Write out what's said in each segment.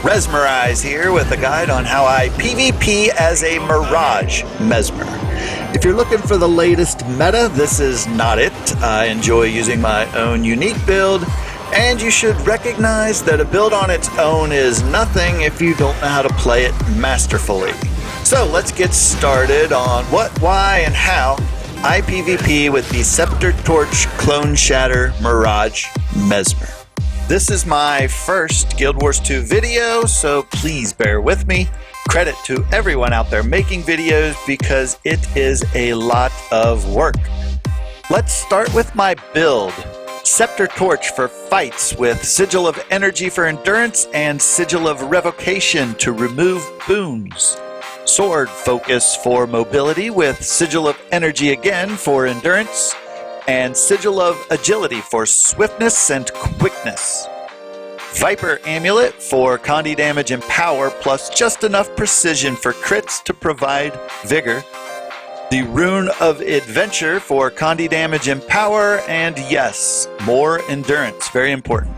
Rezmerize here with a guide on how I PvP as a Mirage Mesmer. If you're looking for the latest meta, this is not it. I enjoy using my own unique build, and you should recognize that a build on its own is nothing if you don't know how to play it masterfully. So let's get started on what, why, and how I PvP with the Scepter Torch Clone Shatter Mirage Mesmer. This is my first Guild Wars 2 video, so please bear with me. Credit to everyone out there making videos because it is a lot of work. Let's start with my build. Scepter Torch for fights with Sigil of Energy for endurance and Sigil of Revocation to remove boons. Sword Focus for mobility with Sigil of Energy again for endurance, and Sigil of Agility for swiftness and quickness. Viper Amulet for Condi damage and power, plus just enough precision for crits to provide vigor. The Rune of Adventure for Condi damage and power, and yes, more endurance, very important.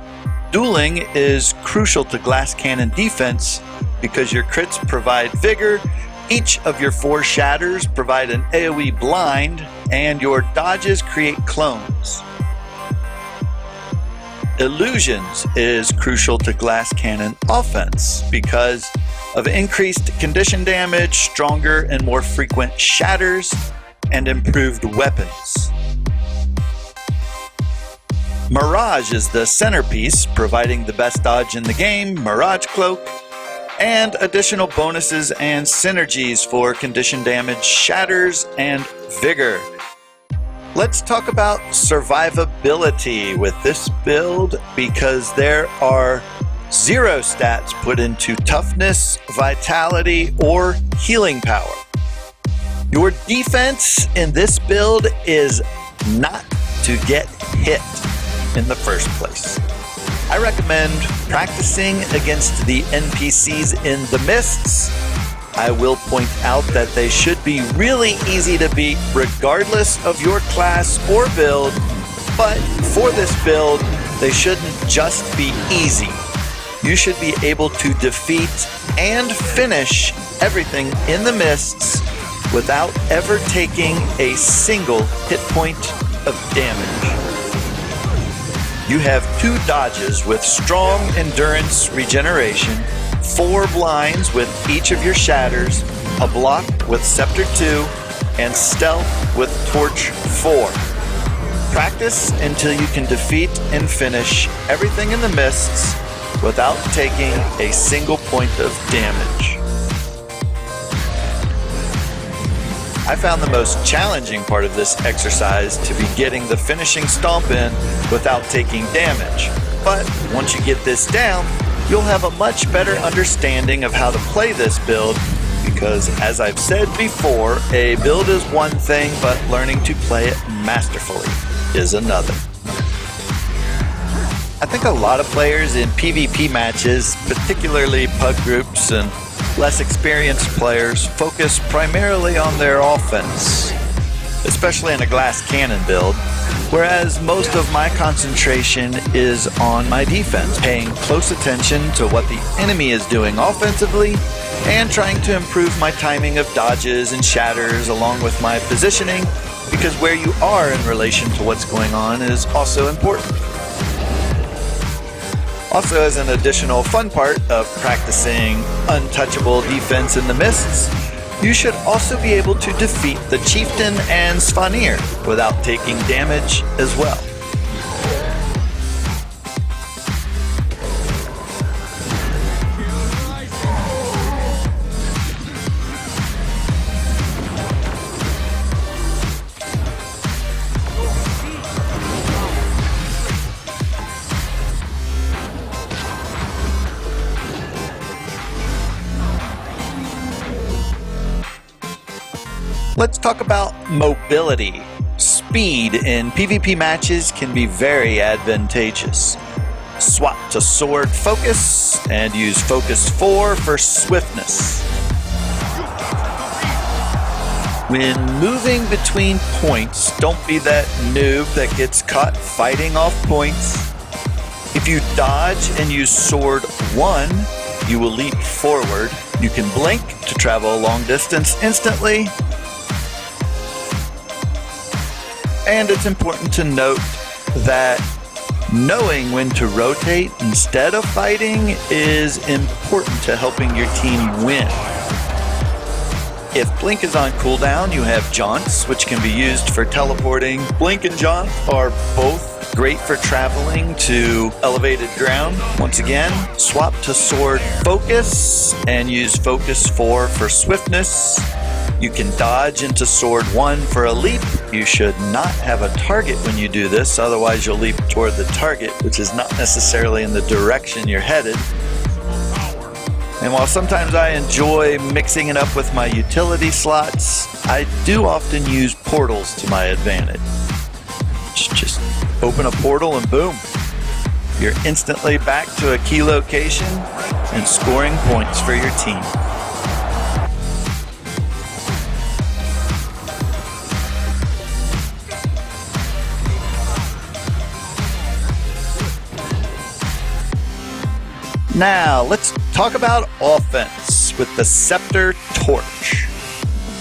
Dueling is crucial to glass cannon defense because your crits provide vigor, each of your 4 shatters provide an AoE blind, and your dodges create clones. Illusions is crucial to glass cannon offense because of increased condition damage, stronger and more frequent shatters, and improved weapons. Mirage is the centerpiece, providing the best dodge in the game, Mirage Cloak, and additional bonuses and synergies for condition damage, shatters, and vigor. Let's talk about survivability with this build because there are 0 stats put into toughness, vitality, or healing power. Your defense in this build is not to get hit in the first place. I recommend practicing against the NPCs in the mists. I will point out that they should be really easy to beat regardless of your class or build, but for this build, they shouldn't just be easy. You should be able to defeat and finish everything in the mists without ever taking a single hit point of damage. You have 2 dodges with strong endurance regeneration, 4 blinds with each of your shatters, a block with Scepter 2, and stealth with Torch 4. Practice until you can defeat and finish everything in the mists without taking a single point of damage. I found the most challenging part of this exercise to be getting the finishing stomp in without taking damage. But once you get this down, you'll have a much better understanding of how to play this build because, as I've said before, a build is one thing, but learning to play it masterfully is another. I think a lot of players in PvP matches, particularly pug groups and less experienced players, focus primarily on their offense, especially in a glass cannon build, whereas most of my concentration is on my defense, paying close attention to what the enemy is doing offensively and trying to improve my timing of dodges and shatters along with my positioning, because where you are in relation to what's going on is also important. Also, as an additional fun part of practicing untouchable defense in the mists, you should also be able to defeat the Chieftain and Svanir without taking damage as well. Let's talk about mobility. Speed in PvP matches can be very advantageous. Swap to Sword Focus and use Focus 4 for swiftness. When moving between points, don't be that noob that gets caught fighting off points. If you dodge and use Sword 1, you will leap forward. You can blink to travel a long distance instantly. And it's important to note that knowing when to rotate instead of fighting is important to helping your team win. If Blink is on cooldown, you have Jaunts, which can be used for teleporting. Blink and Jaunt are both great for traveling to elevated ground. Once again, swap to Sword Focus and use Focus 4 for swiftness. You can dodge into Sword 1 for a leap. You should not have a target when you do this, otherwise you'll leap toward the target, which is not necessarily in the direction you're headed. And while sometimes I enjoy mixing it up with my utility slots, I do often use portals to my advantage. Just open a portal and boom, you're instantly back to a key location and scoring points for your team. Now, let's talk about offense with the Scepter Torch.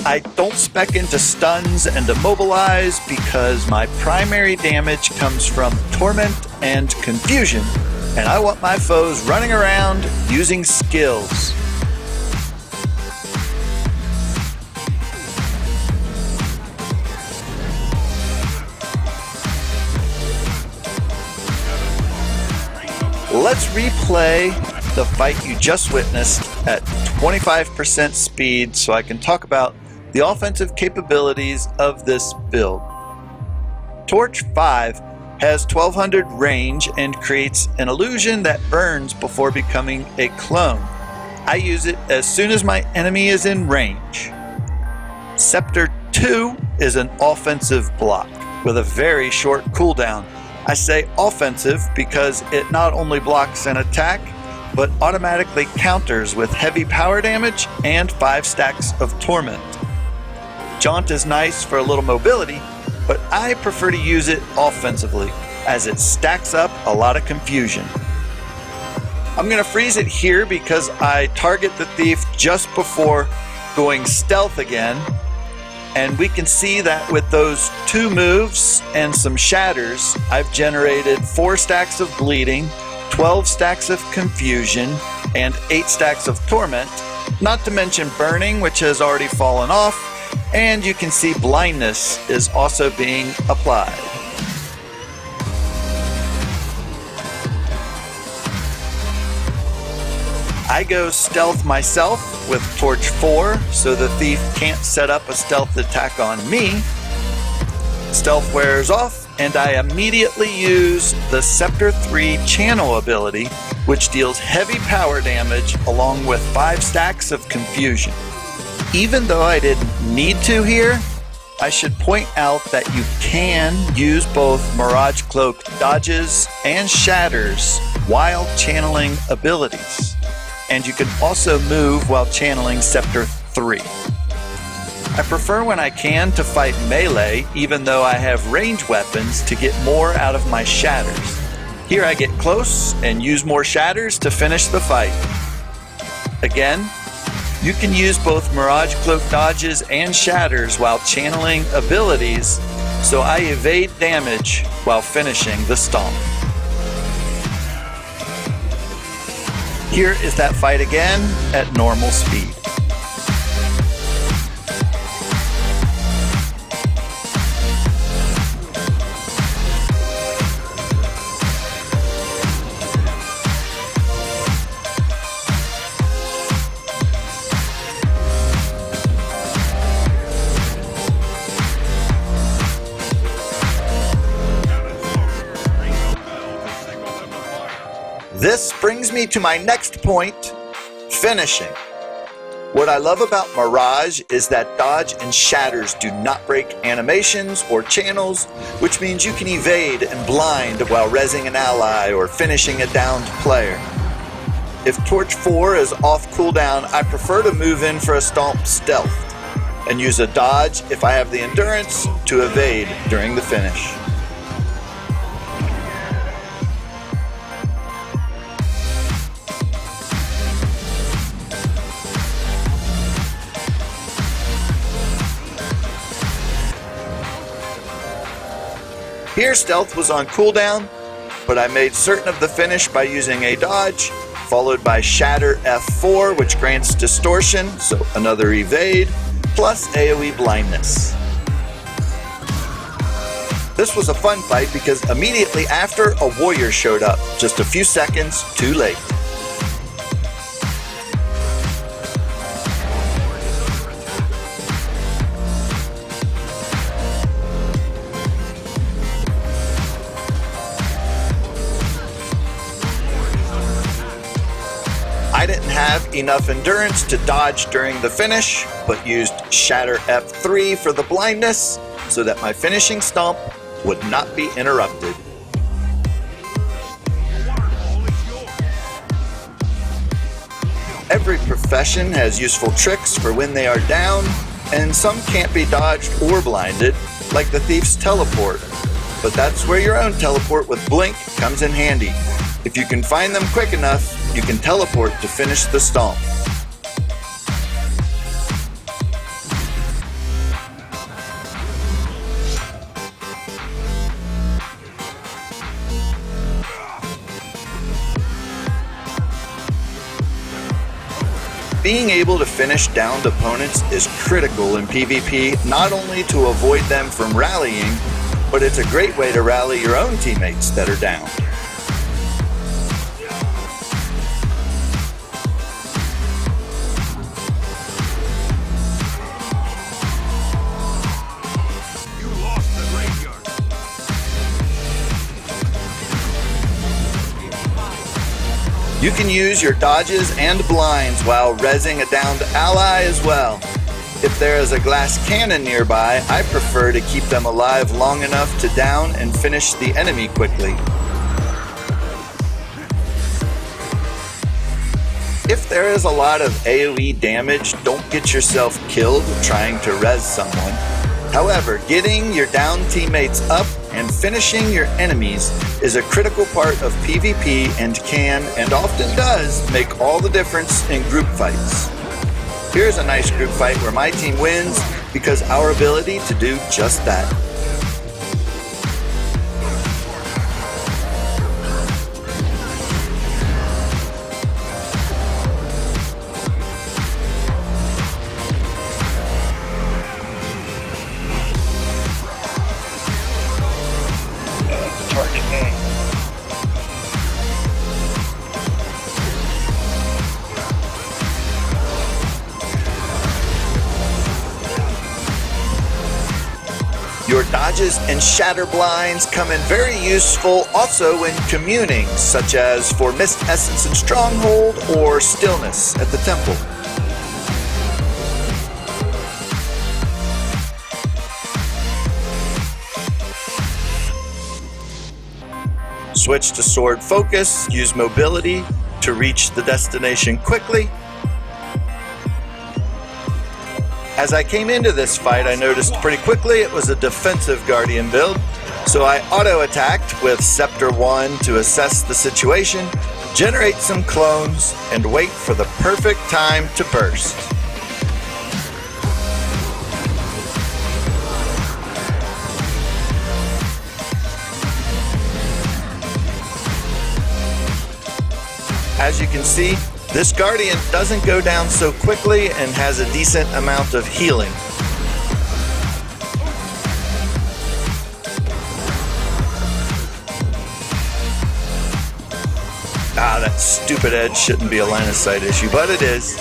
I don't spec into stuns and immobilize because my primary damage comes from torment and confusion, and I want my foes running around using skills. Let's replay the fight you just witnessed at 25% speed so I can talk about the offensive capabilities of this build. Torch 5 has 1200 range and creates an illusion that burns before becoming a clone. I use it as soon as my enemy is in range. Scepter 2 is an offensive block with a very short cooldown. I say offensive because it not only blocks an attack, but automatically counters with heavy power damage and 5 stacks of torment. Jaunt is nice for a little mobility, but I prefer to use it offensively as it stacks up a lot of confusion. I'm going to freeze it here because I target the thief just before going stealth again. And we can see that with those 2 moves and some shatters, I've generated 4 stacks of bleeding, 12 stacks of confusion, and 8 stacks of torment, not to mention burning, which has already fallen off, and you can see blindness is also being applied. I go stealth myself with Torch 4, so the thief can't set up a stealth attack on me. Stealth wears off, and I immediately use the Scepter 3 channel ability, which deals heavy power damage along with 5 stacks of confusion. Even though I didn't need to here, I should point out that you can use both Mirage Cloak dodges and shatters while channeling abilities. And you can also move while channeling Scepter 3. I prefer when I can to fight melee, even though I have range weapons to get more out of my shatters. Here I get close and use more shatters to finish the fight. Again, you can use both Mirage Cloak dodges and shatters while channeling abilities, so I evade damage while finishing the stomp. Here is that fight again at normal speed. This brings me to my next point, finishing. What I love about Mirage is that dodge and shatters do not break animations or channels, which means you can evade and blind while rezzing an ally or finishing a downed player. If Torch 4 is off cooldown, I prefer to move in for a stomp stealth and use a dodge if I have the endurance to evade during the finish. Here stealth was on cooldown, but I made certain of the finish by using a dodge, followed by Shatter F4, which grants distortion, so another evade, plus AoE blindness. This was a fun fight because immediately after, a warrior showed up, just a few seconds too late. I didn't have enough endurance to dodge during the finish, but used Shatter F3 for the blindness so that my finishing stomp would not be interrupted. Every profession has useful tricks for when they are down, and some can't be dodged or blinded, like the thief's teleport. But that's where your own teleport with Blink comes in handy. If you can find them quick enough, you can teleport to finish the stomp. Being able to finish downed opponents is critical in PvP, not only to avoid them from rallying, but it's a great way to rally your own teammates that are down. You can use your dodges and blinds while rezzing a downed ally as well. If there is a glass cannon nearby, I prefer to keep them alive long enough to down and finish the enemy quickly. If there is a lot of AoE damage, don't get yourself killed trying to res someone. However, getting your down teammates up and finishing your enemies is a critical part of PvP and can, and often does, make all the difference in group fights. Here's a nice group fight where my team wins because our ability to do just that. Your dodges and shatter blinds come in very useful also when communing, such as for Mist Essence and Stronghold or Stillness at the Temple. Switch to Sword Focus, use mobility to reach the destination quickly. As I came into this fight, I noticed pretty quickly it was a defensive Guardian build, so I auto-attacked with Scepter 1 to assess the situation, generate some clones, and wait for the perfect time to burst. As you can see, this Guardian doesn't go down so quickly and has a decent amount of healing. That stupid edge shouldn't be a line of sight issue, but it is.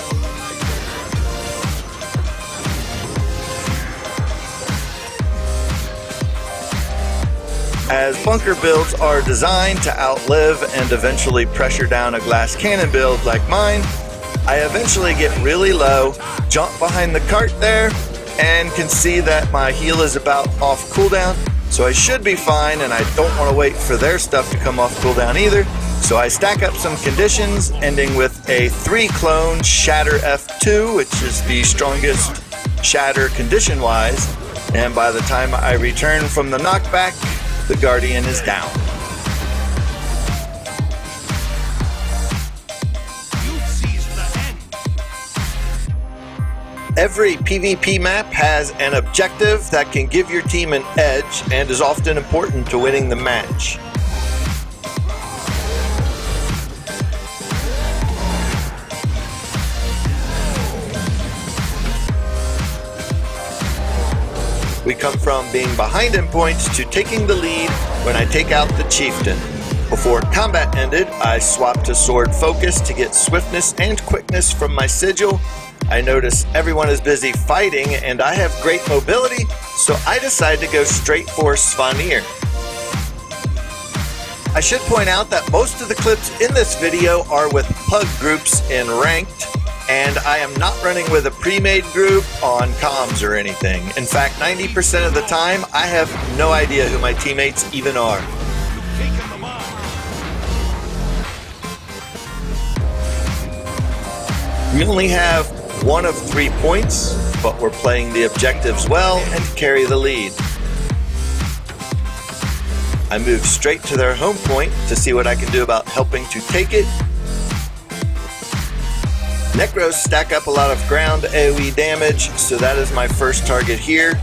As bunker builds are designed to outlive and eventually pressure down a glass cannon build like mine, I eventually get really low, jump behind the cart there, and can see that my heal is about off cooldown, so I should be fine, and I don't want to wait for their stuff to come off cooldown either, so I stack up some conditions, ending with a 3-clone Shatter F2, which is the strongest shatter condition-wise, and by the time I return from the knockback, the Guardian is down. Every PvP map has an objective that can give your team an edge and is often important to winning the match. We come from being behind in points to taking the lead when I take out the chieftain. Before combat ended, I swapped to sword focus to get swiftness and quickness from my sigil. I notice everyone is busy fighting and I have great mobility, so I decide to go straight for Svanir. I should point out that most of the clips in this video are with pug groups in ranked, and I am not running with a pre-made group on comms or anything. In fact, 90% of the time, I have no idea who my teammates even are. We only have 1 of 3 points, but we're playing the objectives well and carry the lead. I move straight to their home point to see what I can do about helping to take it. Necros stack up a lot of ground AoE damage, so that is my first target here.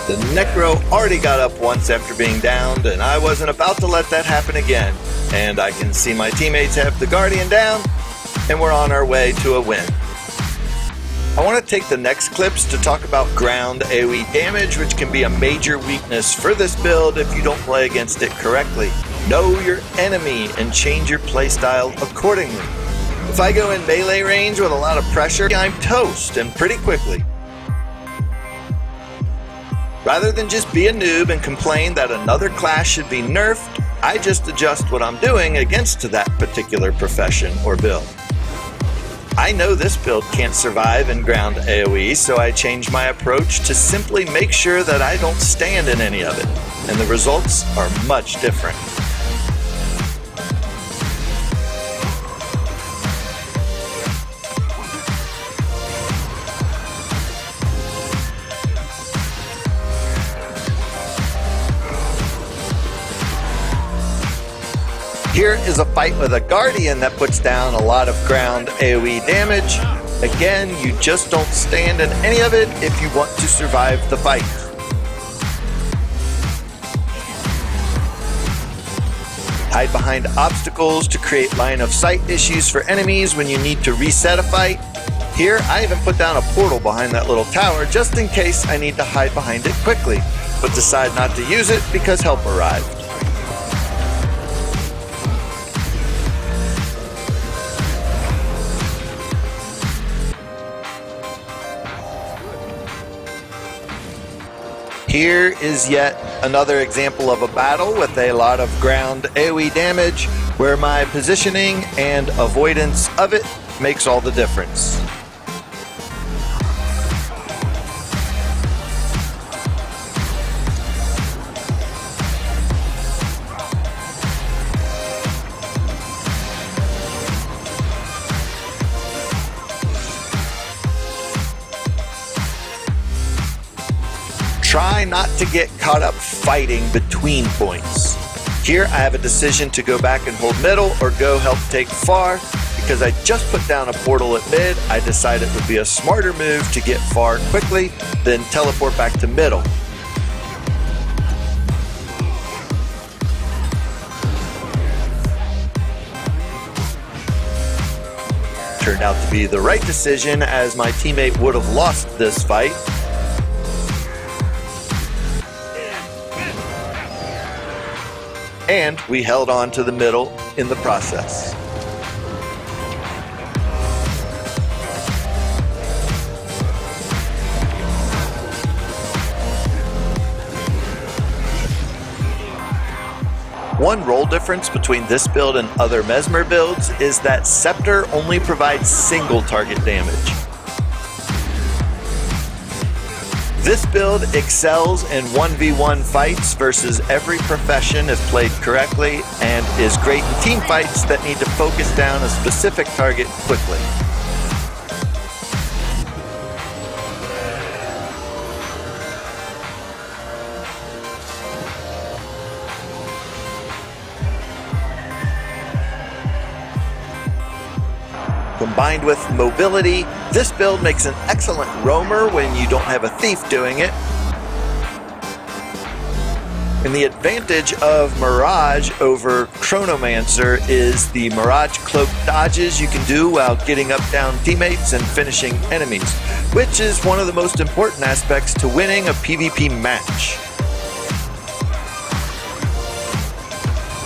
The Necro already got up once after being downed, and I wasn't about to let that happen again. And I can see my teammates have the Guardian down, and we're on our way to a win. I want to take the next clips to talk about ground AoE damage, which can be a major weakness for this build if you don't play against it correctly. Know your enemy and change your playstyle accordingly. If I go in melee range with a lot of pressure, I'm toast, and pretty quickly. Rather than just be a noob and complain that another class should be nerfed, I just adjust what I'm doing against that particular profession or build. I know this build can't survive in ground AoE, so I change my approach to simply make sure that I don't stand in any of it, and the results are much different. Here is a fight with a Guardian that puts down a lot of ground AoE damage. Again, you just don't stand in any of it if you want to survive the fight. Hide behind obstacles to create line of sight issues for enemies when you need to reset a fight. Here, I even put down a portal behind that little tower just in case I need to hide behind it quickly, but decide not to use it because help arrived. Here is yet another example of a battle with a lot of ground AoE damage, where my positioning and avoidance of it makes all the difference. Try not to get caught up fighting between points. Here I have a decision to go back and hold middle or go help take far. Because I just put down a portal at mid, I decided it would be a smarter move to get far quickly, then teleport back to middle. Turned out to be the right decision, as my teammate would have lost this fight. And we held on to the middle in the process. One role difference between this build and other Mesmer builds is that Scepter only provides single target damage. This build excels in 1v1 fights versus every profession if played correctly, and is great in team fights that need to focus down a specific target quickly. Combined with mobility, this build makes an excellent roamer when you don't have a thief doing it. And the advantage of Mirage over Chronomancer is the Mirage cloak dodges you can do while getting up down teammates and finishing enemies, which is one of the most important aspects to winning a PvP match.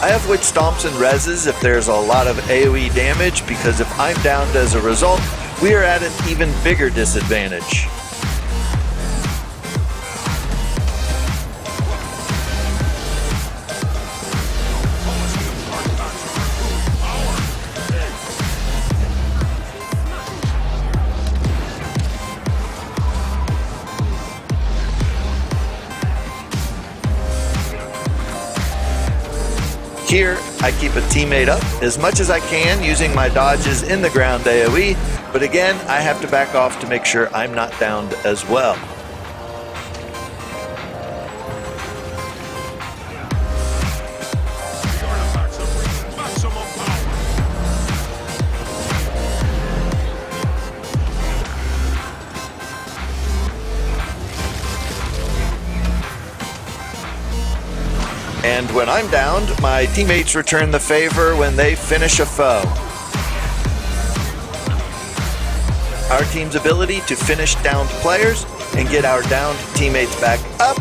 I avoid stomps and reses if there's a lot of AoE damage, because if I'm downed as a result, we are at an even bigger disadvantage. Here, I keep a teammate up as much as I can using my dodges in the ground AoE, but again, I have to back off to make sure I'm not downed as well. And when I'm downed, my teammates return the favor when they finish a foe. Our team's ability to finish downed players and get our downed teammates back up,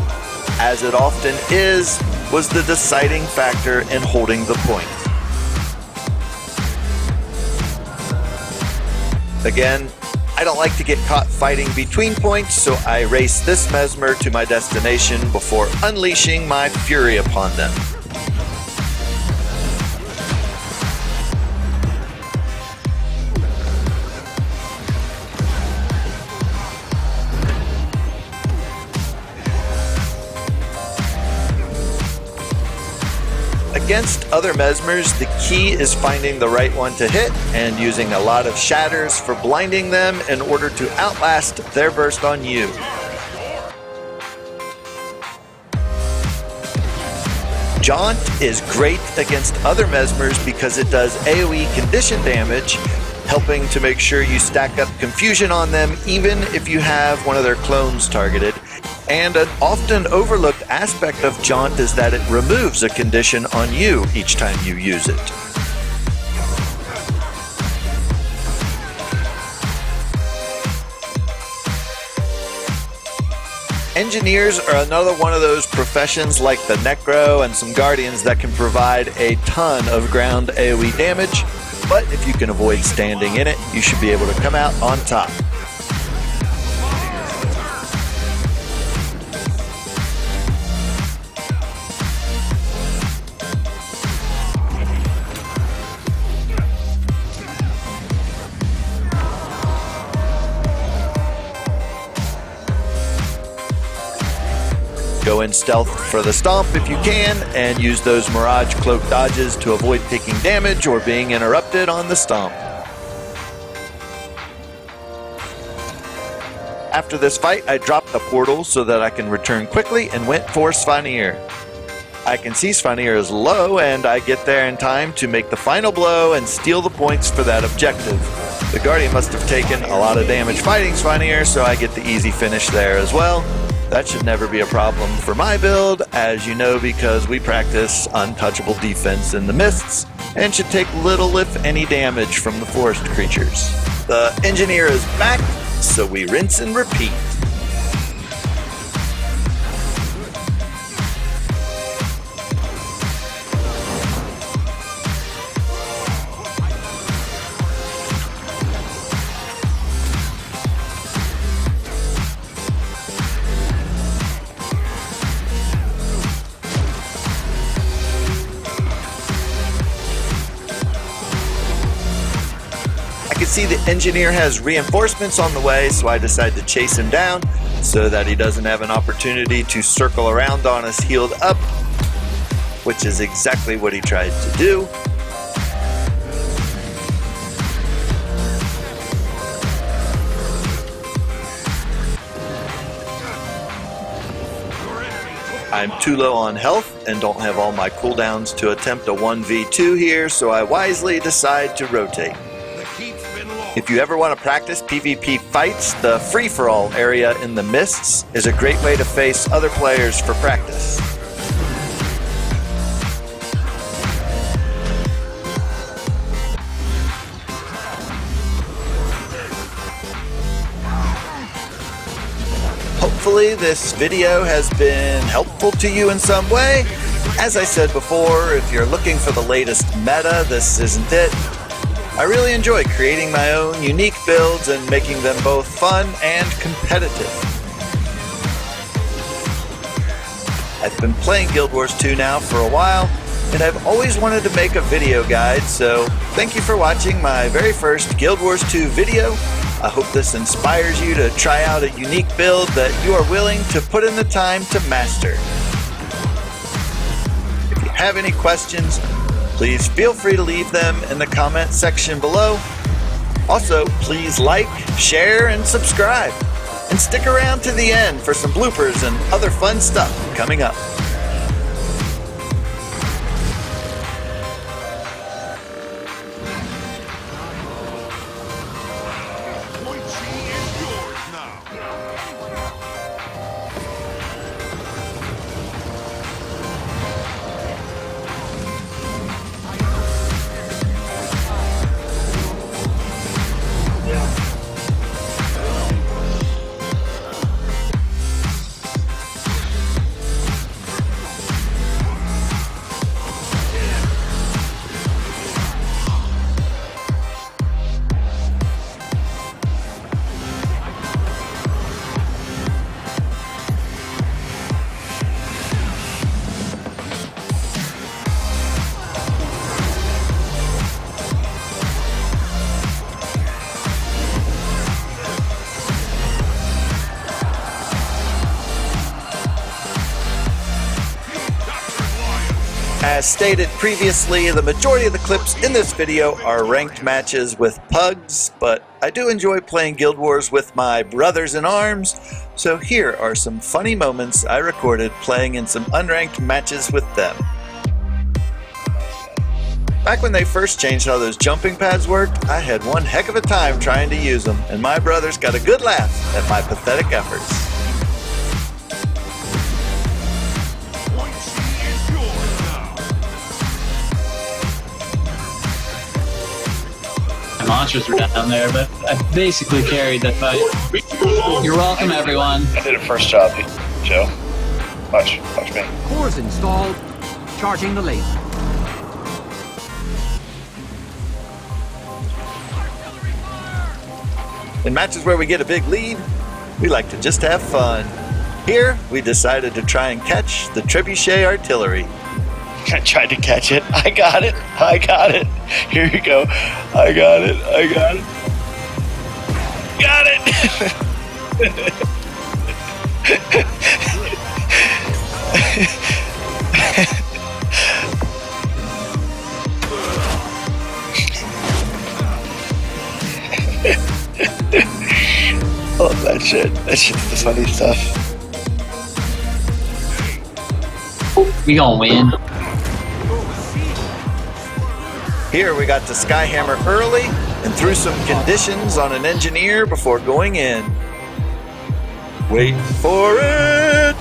as it often is, was the deciding factor in holding the point. Again, I don't like to get caught fighting between points, so I race this Mesmer to my destination before unleashing my fury upon them. Against other Mesmers, the key is finding the right one to hit and using a lot of shatters for blinding them in order to outlast their burst on you. Jaunt is great against other Mesmers because it does AoE condition damage, helping to make sure you stack up confusion on them even if you have one of their clones targeted. And an often overlooked aspect of Jaunt is that it removes a condition on you each time you use it. Engineers are another one of those professions like the Necro and some Guardians that can provide a ton of ground AoE damage, but if you can avoid standing in it, you should be able to come out on top. Go in stealth for the stomp if you can, and use those Mirage cloak dodges to avoid taking damage or being interrupted on the stomp. After this fight, I dropped a portal so that I can return quickly and went for Svanir. I can see Svanir is low, and I get there in time to make the final blow and steal the points for that objective. The Guardian must have taken a lot of damage fighting Svanir, so I get the easy finish there as well. That should never be a problem for my build, as you know, because we practice untouchable defense in the mists and should take little if any damage from the forest creatures. The engineer is back, so we rinse and repeat. see the engineer has reinforcements on the way, so I decide to chase him down so that he doesn't have an opportunity to circle around on us healed up, which is exactly what he tried to do. I'm too low on health and don't have all my cooldowns to attempt a 1v2 here, so I wisely decide to rotate. If you ever want to practice PvP fights, the free-for-all area in the mists is a great way to face other players for practice. Hopefully this video has been helpful to you in some way. As I said before, if you're looking for the latest meta, this isn't it. I really enjoy creating my own unique builds and making them both fun and competitive. I've been playing Guild Wars 2 now for a while, and I've always wanted to make a video guide, so thank you for watching my very first Guild Wars 2 video. I hope this inspires you to try out a unique build that you are willing to put in the time to master. If you have any questions, please feel free to leave them in the comment section below. Also, please like, share, and subscribe. And stick around to the end for some bloopers and other fun stuff coming up. As stated previously, the majority of the clips in this video are ranked matches with pugs, but I do enjoy playing Guild Wars with my brothers in arms, so here are some funny moments I recorded playing in some unranked matches with them. Back when they first changed how those jumping pads worked, I had one heck of a time trying to use them, and my brothers got a good laugh at my pathetic efforts. Monsters were down there, but I basically carried that fight. You're welcome, everyone. I did a first job, Joe. Watch me. Cores installed. Charging the laser. In matches where we get a big lead, we like to just have fun. Here, we decided to try and catch the trebuchet artillery. I tried to catch it. I got it. Here you go. I got it. Got it! I love that shit. That shit's the funny stuff. We gonna win. Here we got to Skyhammer early and threw some conditions on an engineer before going in. Wait for it!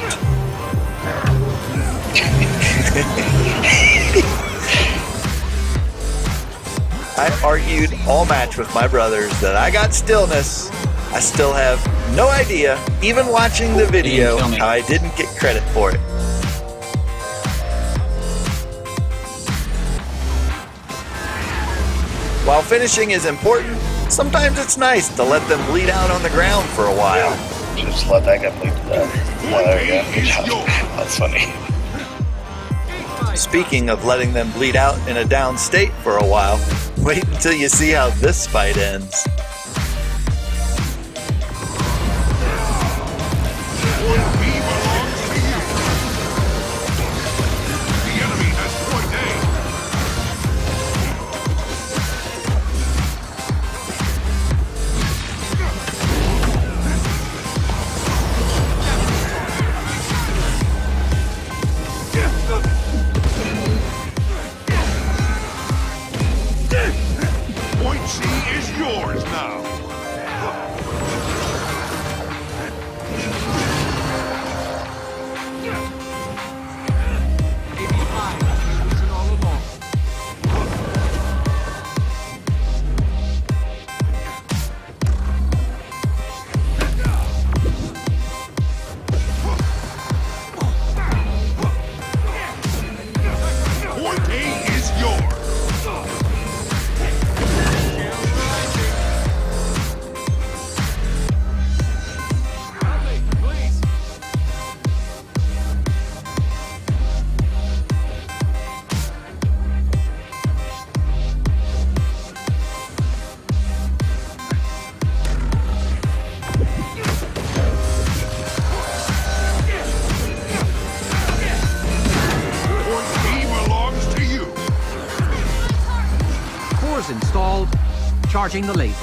I argued all match with my brothers that I got stillness. I still have no idea, even watching the video, how I didn't get credit for it. While finishing is important, sometimes it's nice to let them bleed out on the ground for a while. Just let that guy bleed to death. Oh, there you go. Good job. That's funny. Speaking of letting them bleed out in a down state for a while, wait until you see how this fight ends. Point C is yours now. Point A is yours. Point B belongs to you. Cores installed. Charging the laser.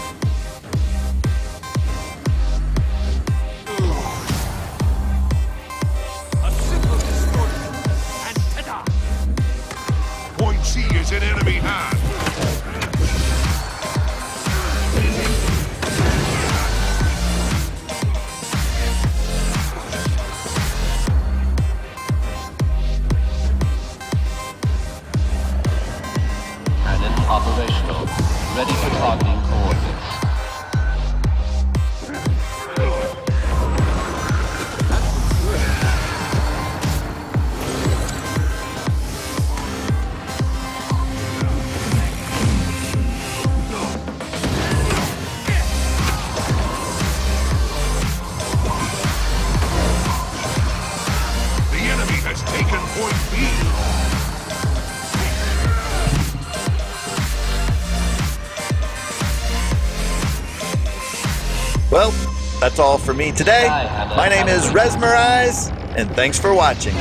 Point C is in enemy hand. Cannon operational. Ready for targeting coordinates. The enemy has taken point B. Well, that's all for me today. My name is Rezmerize, and thanks for watching.